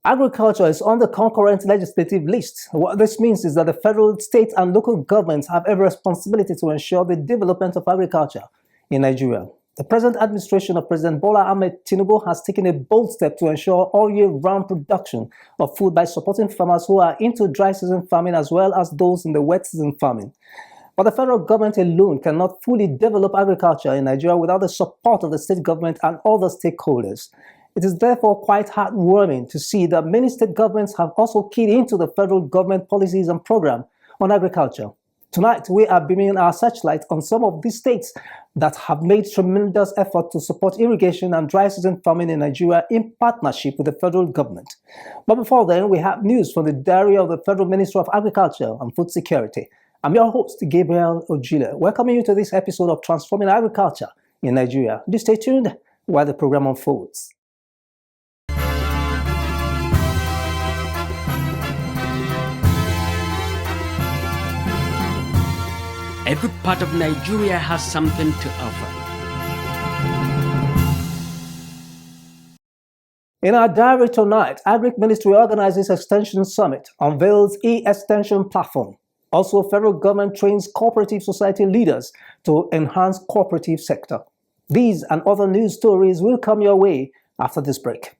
Agriculture is on the concurrent legislative list. What this means is that the federal, state, and local governments have every responsibility to ensure the development of agriculture in Nigeria. The present administration of President Bola Ahmed Tinubu has taken a bold step to ensure all year-round production of food by supporting farmers who are into dry season farming as well as those in the wet season farming. But the federal government alone cannot fully develop agriculture in Nigeria without the support of the state government and other stakeholders. It is therefore quite heartwarming to see that many state governments have also keyed into the federal government policies and program on agriculture. Tonight, we are beaming our searchlight on some of these states that have made tremendous effort to support irrigation and dry season farming in Nigeria in partnership with the federal government. But before then, we have news from the diary of the Federal Minister of Agriculture and Food Security. I'm your host, Gabriel Ojile, welcoming you to this episode of Transforming Agriculture in Nigeria. Do stay tuned while the program unfolds. Every part of Nigeria has something to offer. In our diary tonight, Agric Ministry organizes Extension Summit, unveils e-extension platform. Also, federal government trains cooperative society leaders to enhance cooperative sector. These and other news stories will come your way after this break.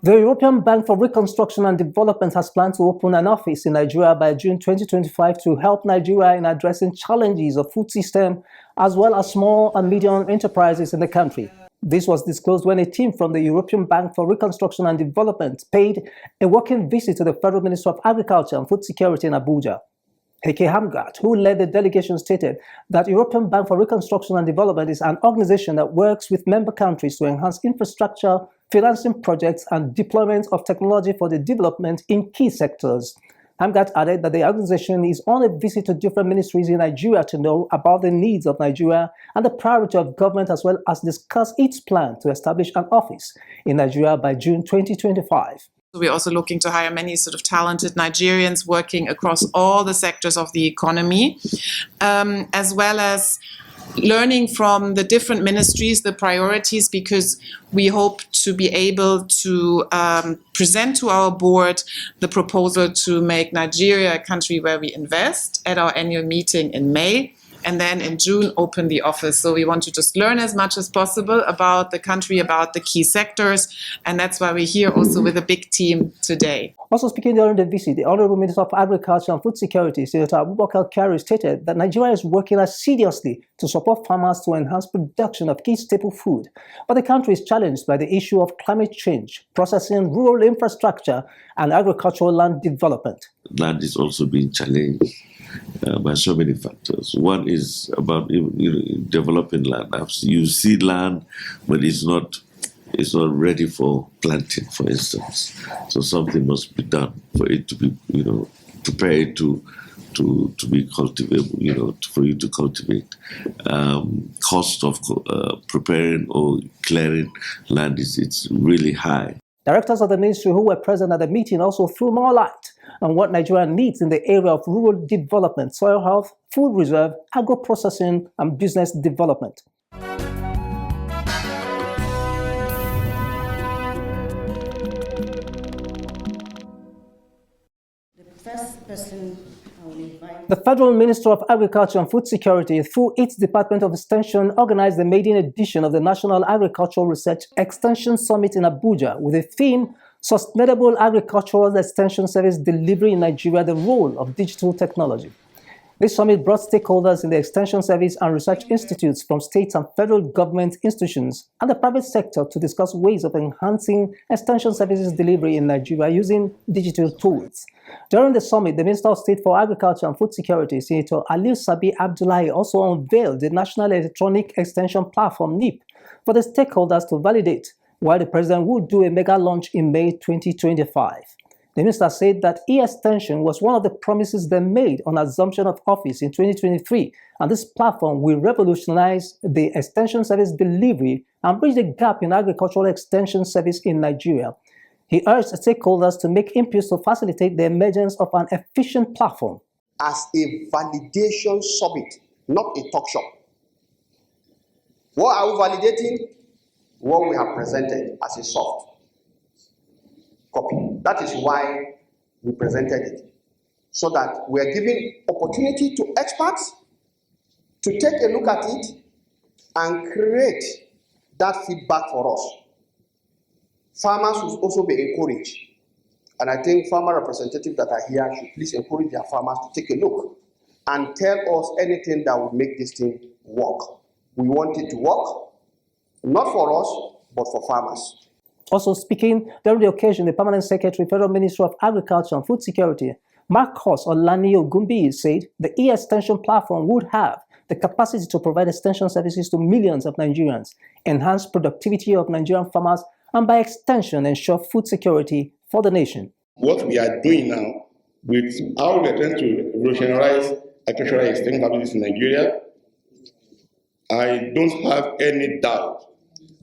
The European Bank for Reconstruction and Development has planned to open an office in Nigeria by June 2025 to help Nigeria in addressing challenges of food system as well as small and medium enterprises in the country. This was disclosed when a team from the European Bank for Reconstruction and Development paid a working visit to the Federal Minister of Agriculture and Food Security in Abuja. Heke Hamgat, who led the delegation, stated that European Bank for Reconstruction and Development is an organization that works with member countries to enhance infrastructure, financing projects, and deployment of technology for the development in key sectors. Hamgat added that the organization is on a visit to different ministries in Nigeria to know about the needs of Nigeria and the priority of government, as well as discuss its plan to establish an office in Nigeria by June 2025. We're also looking to hire many sort of talented Nigerians working across all the sectors of the economy, as well as learning from the different ministries, the priorities, because we hope to be able to present to our board the proposal to make Nigeria a country where we invest at our annual meeting in May. And then in June, open the office. So we want to just learn as much as possible about the country, about the key sectors. And that's why we're here also with a big team today. Also speaking during the visit, the Honorable Minister of Agriculture and Food Security, Senator Abubakar Kyari, stated that Nigeria is working assiduously to support farmers to enhance production of key staple food. But the country is challenged by the issue of climate change, processing, rural infrastructure, and agricultural land development. Land is also being challenged by so many factors. One is about developing land. You see land, but it's not ready for planting, for instance. So something must be done for it to be, prepare it to be cultivable, for you to cultivate. Cost of preparing or clearing land it's really high. Directors of the ministry who were present at the meeting also threw more light on what Nigeria needs in the area of rural development, soil health, food reserve, agro-processing, and business development. The Federal Minister of Agriculture and Food Security, through its Department of Extension, organized the maiden edition of the National Agricultural Research Extension Summit in Abuja with the theme, Sustainable Agricultural Extension Service Delivery in Nigeria, the Role of Digital Technology. This summit brought stakeholders in the Extension Service and research institutes from state and federal government institutions and the private sector to discuss ways of enhancing Extension Services delivery in Nigeria using digital tools. During the summit, the Minister of State for Agriculture and Food Security, Senator Aliu Sabi Abdullahi, also unveiled the National Electronic Extension Platform, NEP, for the stakeholders to validate, while the President would do a mega launch in May 2025. The minister said that e-extension was one of the promises they made on assumption of office in 2023, and this platform will revolutionize the extension service delivery and bridge the gap in agricultural extension service in Nigeria. He urged stakeholders to make inputs to facilitate the emergence of an efficient platform. As a validation summit, not a talk shop. What are we validating? What we have presented as a soft copy. That is why we presented it. So that we are giving opportunity to experts to take a look at it and create that feedback for us. Farmers will also be encouraged. And I think farmer representatives that are here should please encourage their farmers to take a look and tell us anything that would make this thing work. We want it to work, not for us, but for farmers. Also speaking during the occasion, the Permanent Secretary, Federal Ministry of Agriculture and Food Security, Marcos Olani Ogumbi, said the e-extension platform would have the capacity to provide extension services to millions of Nigerians, enhance productivity of Nigerian farmers, and by extension, ensure food security for the nation. What we are doing now with how we are trying to revolutionize agricultural extension capabilities in Nigeria, I don't have any doubt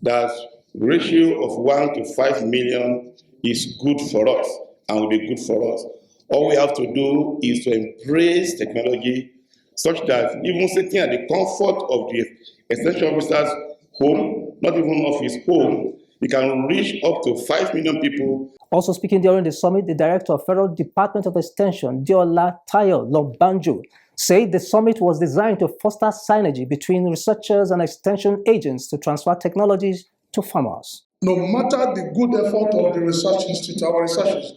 that ratio of 1 to 5 million is good for us and will be good for us. All we have to do is to embrace technology such that even sitting at the comfort of the extension officer's home, not even of his home, we can reach up to 5 million people. Also speaking during the summit, the Director of Federal Department of Extension, Diola Tayo Lobanjo, said the summit was designed to foster synergy between researchers and extension agents to transfer technologies to farmers. No matter the good effort of the research institute, our researchers,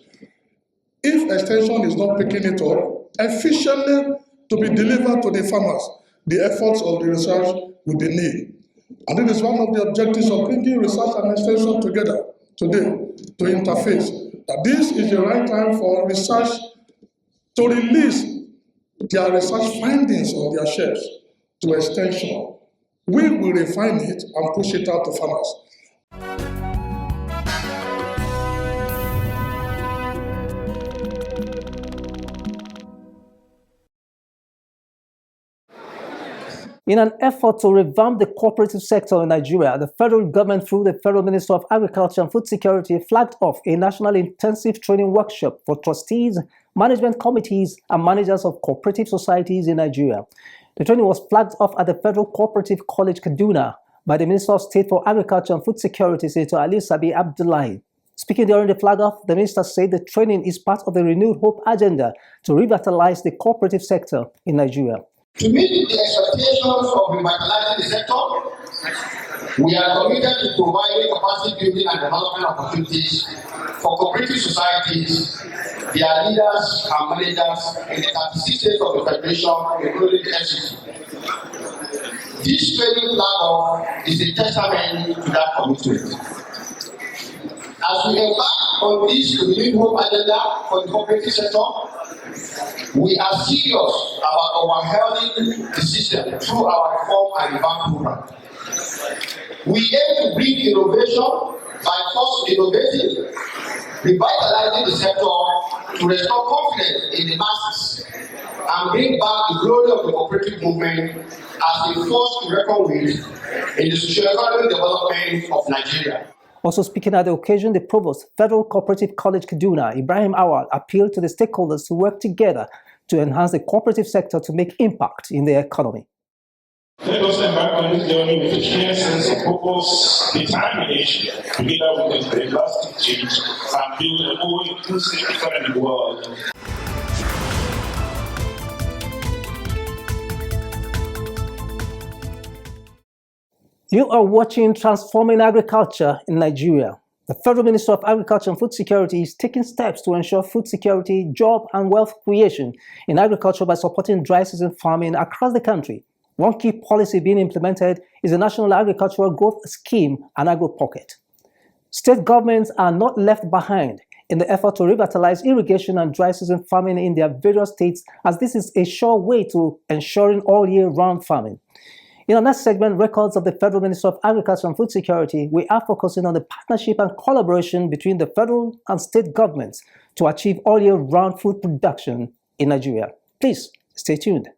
if extension is not picking it up efficiently to be delivered to the farmers, the efforts of the research will be nil. And it is one of the objectives of bringing research and extension together today to interface. That this is the right time for research to release their research findings on their shelves to extension. We will refine it and push it out to farmers. In an effort to revamp the cooperative sector in Nigeria, the federal government, through the Federal Ministry of Agriculture and Food Security, flagged off a national intensive training workshop for trustees, management committees, and managers of cooperative societies in Nigeria. The training was flagged off at the Federal Cooperative College, Kaduna, by the Minister of State for Agriculture and Food Security, Senator Ali Sabi Abdullahi. Speaking during the flag-off, the minister said the training is part of the renewed hope agenda to revitalize the cooperative sector in Nigeria. To meet the expectations of revitalizing the sector, we are committed to providing capacity building and development opportunities for cooperative societies, their leaders and managers in the 36 states of the Federation, including the FCT. This training flag-off is a testament to that commitment. As we embark on this renewed hope agenda for the cooperative sector, we are serious about overhauling the system through our reform and revamp program. We aim to bring innovation by first innovating, revitalizing the sector to restore confidence in the masses and bring back the glory of the cooperative movement as a force to reckon with in the socio-economic development of Nigeria. Also speaking at the occasion, the Provost, Federal Cooperative College, Kaduna, Ibrahim Awal, appealed to the stakeholders to work together to enhance the cooperative sector to make impact in the economy. Let us embark on this journey with a clear sense of purpose, determination, together with a drastic change, and build a more inclusive economic world. You are watching Transforming Agriculture in Nigeria. The Federal Ministry of Agriculture and Food Security is taking steps to ensure food security, job, and wealth creation in agriculture by supporting dry season farming across the country. One key policy being implemented is the National Agricultural Growth Scheme and Agro Pocket. State governments are not left behind in the effort to revitalize irrigation and dry season farming in their various states, as this is a sure way to ensuring all year-round farming. In our next segment, Records of the Federal Ministry of Agriculture and Food Security, we are focusing on the partnership and collaboration between the federal and state governments to achieve all year-round food production in Nigeria. Please stay tuned.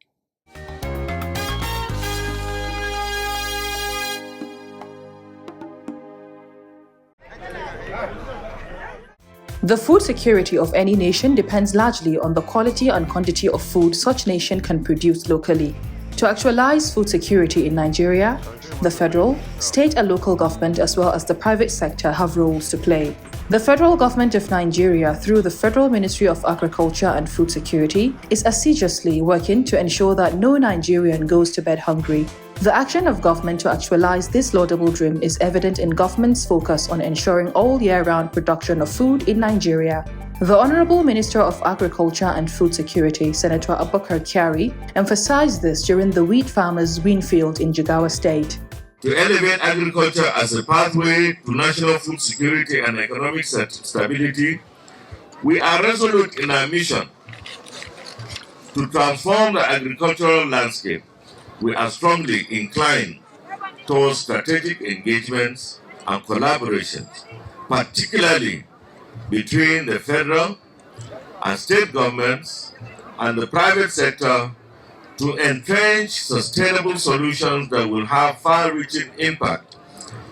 The food security of any nation depends largely on the quality and quantity of food such nation can produce locally. To actualize food security in Nigeria, the federal, state and local government as well as the private sector have roles to play. The federal government of Nigeria, through the Federal Ministry of Agriculture and Food Security, is assiduously working to ensure that no Nigerian goes to bed hungry. The action of government to actualize this laudable dream is evident in government's focus on ensuring all year-round production of food in Nigeria. The Honorable Minister of Agriculture and Food Security, Senator Abubakar Kyari, emphasized this during the Wheat Farmers' Greenfield in Jigawa State. To elevate agriculture as a pathway to national food security and economic stability, we are resolute in our mission to transform the agricultural landscape. We are strongly inclined towards strategic engagements and collaborations, particularly between the federal and state governments and the private sector to entrench sustainable solutions that will have far-reaching impact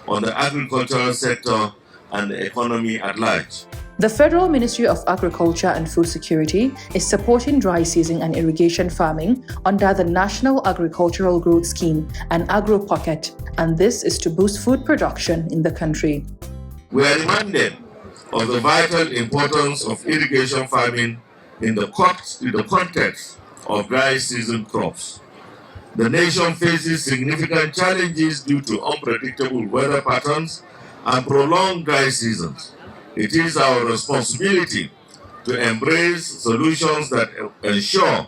on the agricultural sector and the economy at large. The Federal Ministry of Agriculture and Food Security is supporting dry season and irrigation farming under the National Agricultural Growth Scheme and Agro Pocket, and this is to boost food production in the country. We are reminded of the vital importance of irrigation farming in the context of dry season crops. The nation faces significant challenges due to unpredictable weather patterns and prolonged dry seasons. It is our responsibility to embrace solutions that ensure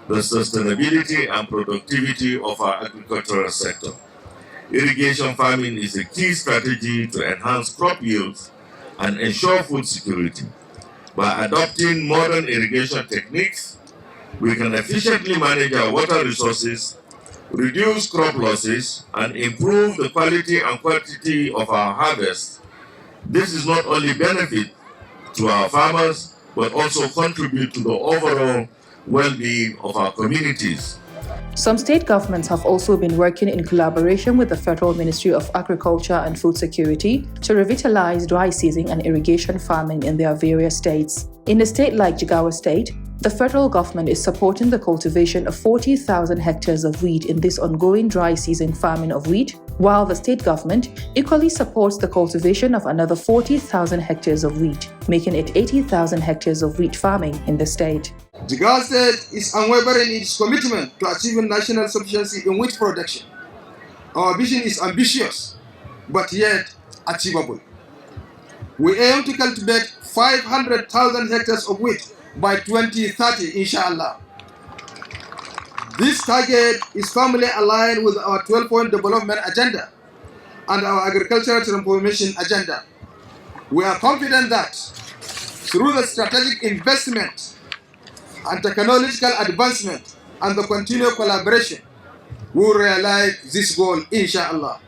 the sustainability and productivity of our agricultural sector. Irrigation farming is a key strategy to enhance crop yields and ensure food security. By adopting modern irrigation techniques, we can efficiently manage our water resources, reduce crop losses, and improve the quality and quantity of our harvest. This is not only benefit to our farmers, but also contribute to the overall well-being of our communities. Some state governments have also been working in collaboration with the Federal Ministry of Agriculture and Food Security to revitalize dry season and irrigation farming in their various states. In a state like Jigawa State, the federal government is supporting the cultivation of 40,000 hectares of wheat in this ongoing dry season farming of wheat, while the state government equally supports the cultivation of another 40,000 hectares of wheat, making it 80,000 hectares of wheat farming in the state. Jigawa State is unwavering in its commitment to achieving national sufficiency in wheat production. Our vision is ambitious, but yet achievable. We aim to cultivate 500,000 hectares of wheat by 2030, inshallah. This target is firmly aligned with our 12-point development agenda and our agricultural transformation agenda. We are confident that through the strategic investment and technological advancement and the continued collaboration, we will realize this goal, inshallah.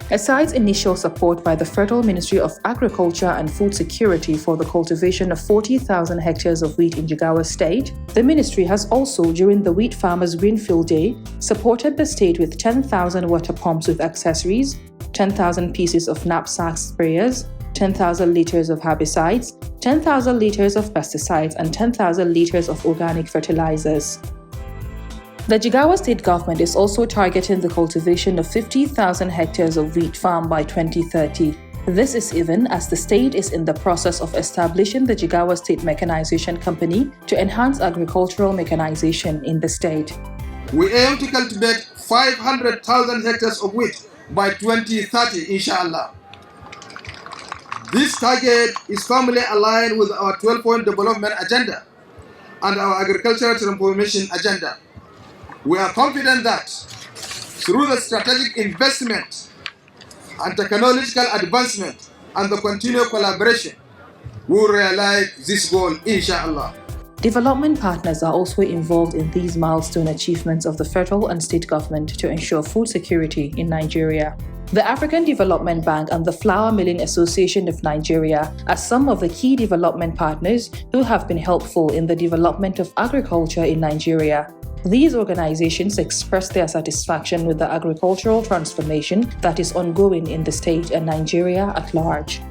Aside initial support by the Federal Ministry of Agriculture and Food Security for the cultivation of 40,000 hectares of wheat in Jigawa State, the ministry has also, during the Wheat Farmers' Greenfield Day, supported the state with 10,000 water pumps with accessories, 10,000 pieces of knapsack sprayers, 10,000 liters of herbicides, 10,000 liters of pesticides, and 10,000 liters of organic fertilizers. The Jigawa State government is also targeting the cultivation of 50,000 hectares of wheat farm by 2030. This is even as the state is in the process of establishing the Jigawa State Mechanization Company to enhance agricultural mechanization in the state. We aim to cultivate 500,000 hectares of wheat by 2030, inshallah. This target is firmly aligned with our 12-point development agenda and our agricultural transformation agenda. We are confident that through the strategic investment and technological advancement and the continued collaboration, we will realize this goal, inshallah. Development partners are also involved in these milestone achievements of the federal and state government to ensure food security in Nigeria. The African Development Bank and the Flour Milling Association of Nigeria are some of the key development partners who have been helpful in the development of agriculture in Nigeria. These organizations express their satisfaction with the agricultural transformation that is ongoing in the state and Nigeria at large.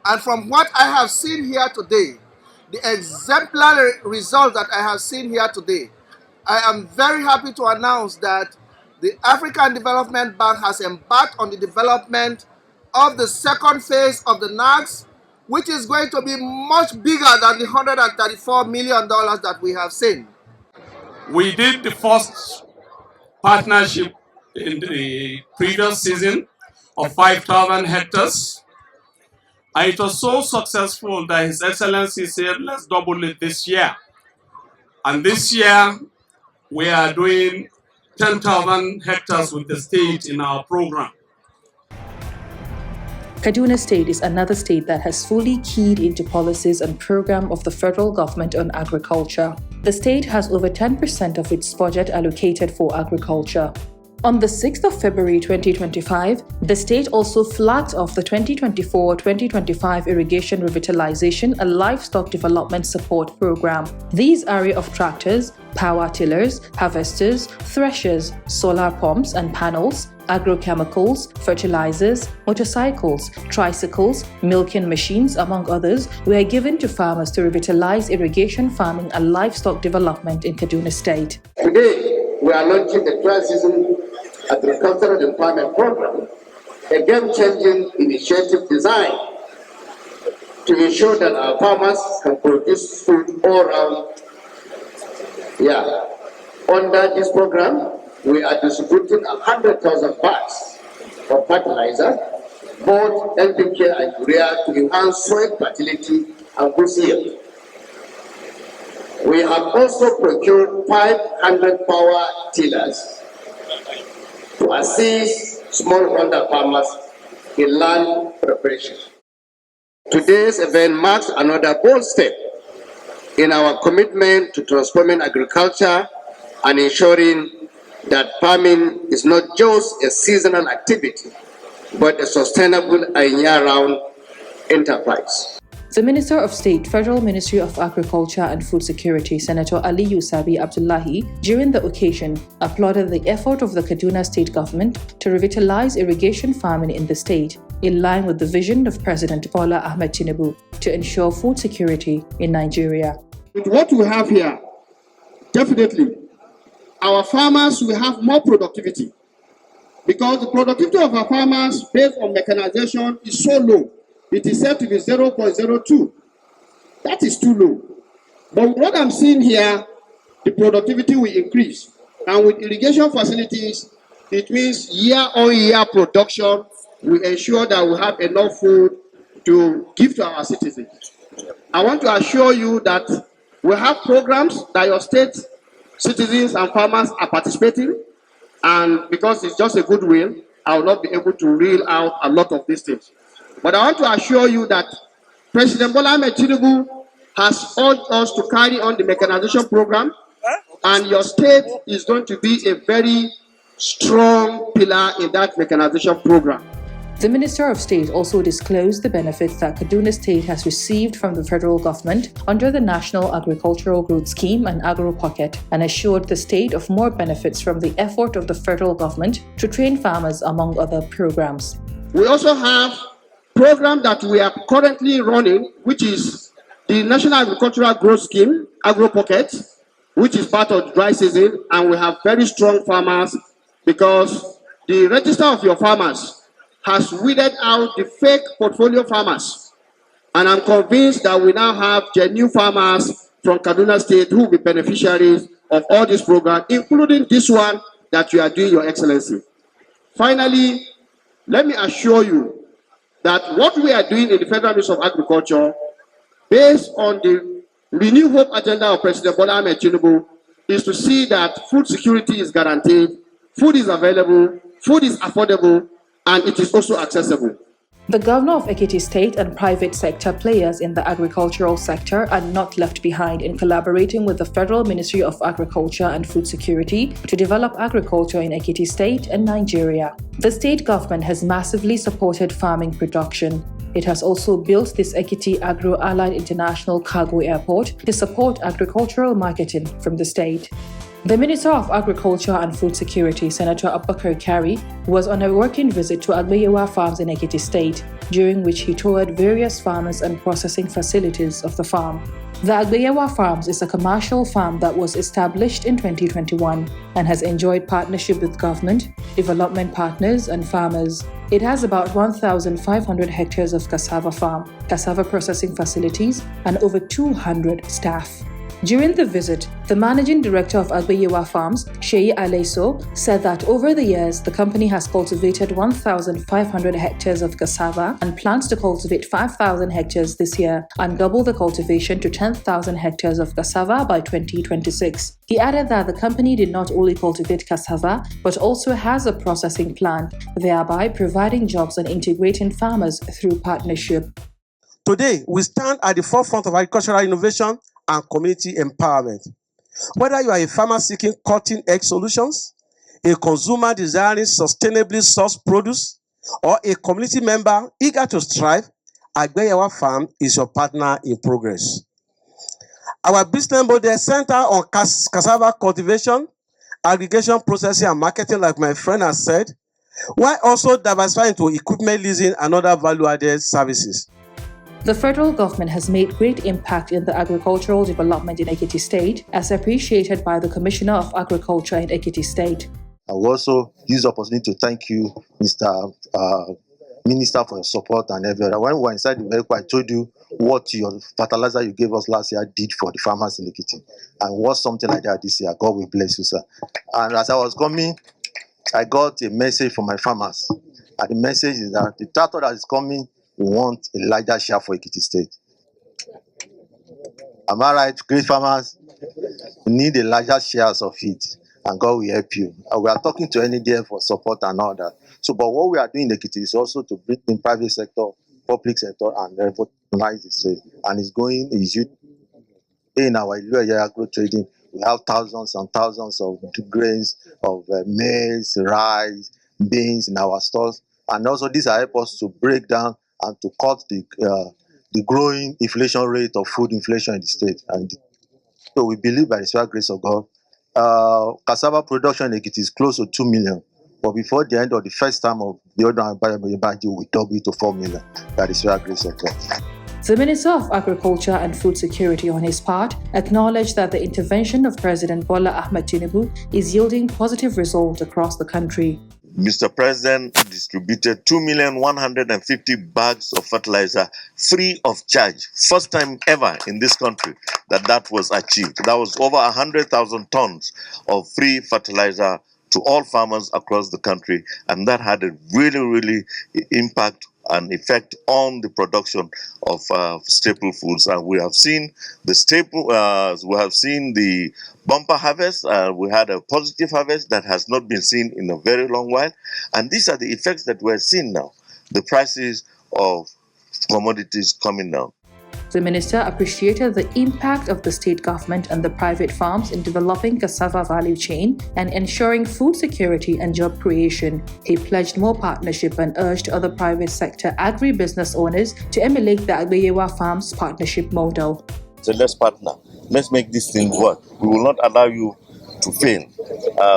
And from what I have seen here today, the exemplary result that I have seen here today, I am very happy to announce that the African Development Bank has embarked on the development of the second phase of the NAGS, which is going to be much bigger than the $134 million that we have seen. We did the first partnership in the previous season of 5,000 hectares. And it was so successful that His Excellency said, let's double it this year. And this year, we are doing 10,000 hectares with the state in our program. Kaduna State is another state that has fully keyed into policies and program of the federal government on agriculture. The state has over 10% of its budget allocated for agriculture. On the 6th of February 2025, the state also flagged off the 2024-2025 Irrigation Revitalization and Livestock Development Support Program. These array of tractors, power tillers, harvesters, threshers, solar pumps and panels, agrochemicals, fertilizers, motorcycles, tricycles, milking machines, among others, were given to farmers to revitalize irrigation farming and livestock development in Kaduna State. Today, we are launching the Transition Agricultural Employment Program, a game-changing initiative designed to ensure that our farmers can produce food all around. Under this program, we are distributing 100,000 bags of fertilizer, both NPK and urea, to enhance soil fertility and boost yield. We have also procured 500 power tillers to assist smallholder farmers in land preparation. Today's event marks another bold step in our commitment to transforming agriculture and ensuring that farming is not just a seasonal activity, but a sustainable and year-round enterprise. The Minister of State, Federal Ministry of Agriculture and Food Security, Senator Ali Yusabi Abdullahi, during the occasion, applauded the effort of the Kaduna State government to revitalize irrigation farming in the state, in line with the vision of President Bola Ahmed Tinubu to ensure food security in Nigeria. With what we have here, definitely, our farmers will have more productivity, because the productivity of our farmers based on mechanization is so low. It is said to be 0.02. That is too low. But what I'm seeing here, the productivity will increase. And with irrigation facilities, it means year-on-year production will ensure that we have enough food to give to our citizens. I want to assure you that we have programs that your state citizens and farmers are participating. And because it's just a goodwill, I will not be able to reel out a lot of these things. But I want to assure you that President Bola Ahmed Tinubu has urged us to carry on the mechanization program, and your state is going to be a very strong pillar in that mechanization program. The Minister of State also disclosed the benefits that Kaduna State has received from the federal government under the National Agricultural Growth Scheme and Agro Pocket, and assured the state of more benefits from the effort of the federal government to train farmers, among other programs. We also have program that we are currently running, which is the National Agricultural Growth Scheme, Agro Pocket, which is part of the dry season, and we have very strong farmers because the register of your farmers has weeded out the fake portfolio farmers. And I'm convinced that we now have genuine farmers from Kaduna State who will be beneficiaries of all this program, including this one that you are doing, Your Excellency. Finally, let me assure you that what we are doing in the Federal Ministry of Agriculture, based on the Renew Hope agenda of President Bola Ahmed Tinubu, is to see that food security is guaranteed, food is available, food is affordable, and it is also accessible. The Governor of Ekiti State and private sector players in the agricultural sector are not left behind in collaborating with the Federal Ministry of Agriculture and Food Security to develop agriculture in Ekiti State and Nigeria. The state government has massively supported farming production. It has also built this Ekiti Agro-Allied International Cargo Airport to support agricultural marketing from the state. The Minister of Agriculture and Food Security, Senator Abubakar Kari, was on a working visit to Agbeyewa farms in Ekiti State, during which he toured various farmers and processing facilities of the farm. The Agbeyewa Farms is a commercial farm that was established in 2021 and has enjoyed partnership with government, development partners, and farmers. It has about 1,500 hectares of cassava farm, cassava processing facilities, and over 200 staff. During the visit, the managing director of Agbeyewa Farms, Sheyi Aleso, said that over the years, the company has cultivated 1,500 hectares of cassava and plans to cultivate 5,000 hectares this year and double the cultivation to 10,000 hectares of cassava by 2026. He added that the company did not only cultivate cassava, but also has a processing plant, thereby providing jobs and integrating farmers through partnership. Today, we stand at the forefront of agricultural innovation and community empowerment. Whether you are a farmer seeking cutting-edge solutions, a consumer desiring sustainably sourced produce, or a community member eager to strive, Agbeyewa Farm is your partner in progress. Our business model center on cassava cultivation, aggregation, processing, and marketing, like my friend has said, while also diversifying into equipment leasing and other value-added services. The federal government has made great impact in the agricultural development in Ekiti State, as appreciated by the Commissioner of Agriculture in Ekiti State. I will also use the opportunity to thank you, Mr. Minister, for your support and everything. When we were inside the vehicle, I told you what your fertilizer you gave us last year did for the farmers in Ekiti, and what something like that this year. God will bless you, sir. And as I was coming, I got a message from my farmers, and the message is that the tractor that is coming, we want a larger share for Ekiti State. Am I right, great farmers? We need a larger shares of it, and God will help you. And we are talking to NDF for support and all that. So, but what we are doing in Ekiti is also to bring in private sector, public sector, and revitalize the state. And it's going, in our agro trading, we have thousands and thousands of grains, of maize, rice, beans in our stores. And also these are help us to break down and to cut the growing inflation rate of food inflation in the state. And so we believe by the special grace of God, cassava production in Ekiti is close to 2 million. But before the end of the first term of the order budget, we double it to 4 million. By the special grace of God. The Minister of Agriculture and Food Security, on his part, acknowledged that the intervention of President Bola Ahmed Tinubu is yielding positive results across the country. Mr. President distributed 2,150,000 bags of fertilizer free of charge. First time ever in this country that was achieved. That was over 100,000 tons of free fertilizer to all farmers across the country, and that had a really impact and effect on the production of staple foods. And we have seen the we have seen the bumper harvest. We had a positive harvest that has not been seen in a very long while. And these are the effects that we're seeing now. The prices of commodities coming down. The minister appreciated the impact of the state government and the private farms in developing cassava value chain and ensuring food security and job creation. He pledged more partnership and urged other private sector agri-business owners to emulate the Agbeyewa Farms partnership model. So let's partner. Let's make this thing work. We will not allow you to fail.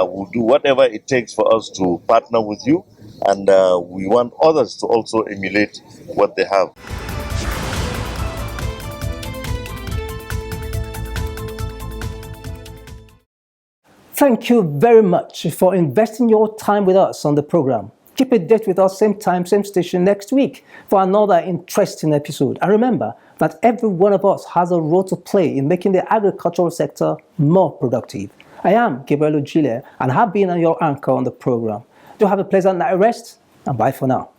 We'll do whatever it takes for us to partner with you, and we want others to also emulate what they have. Thank you very much for investing your time with us on the program. Keep a date with us, same time, same station next week for another interesting episode. And remember that every one of us has a role to play in making the agricultural sector more productive. I am Gabriel Ojile and have been your anchor on the program. Do have a pleasant night rest and bye for now.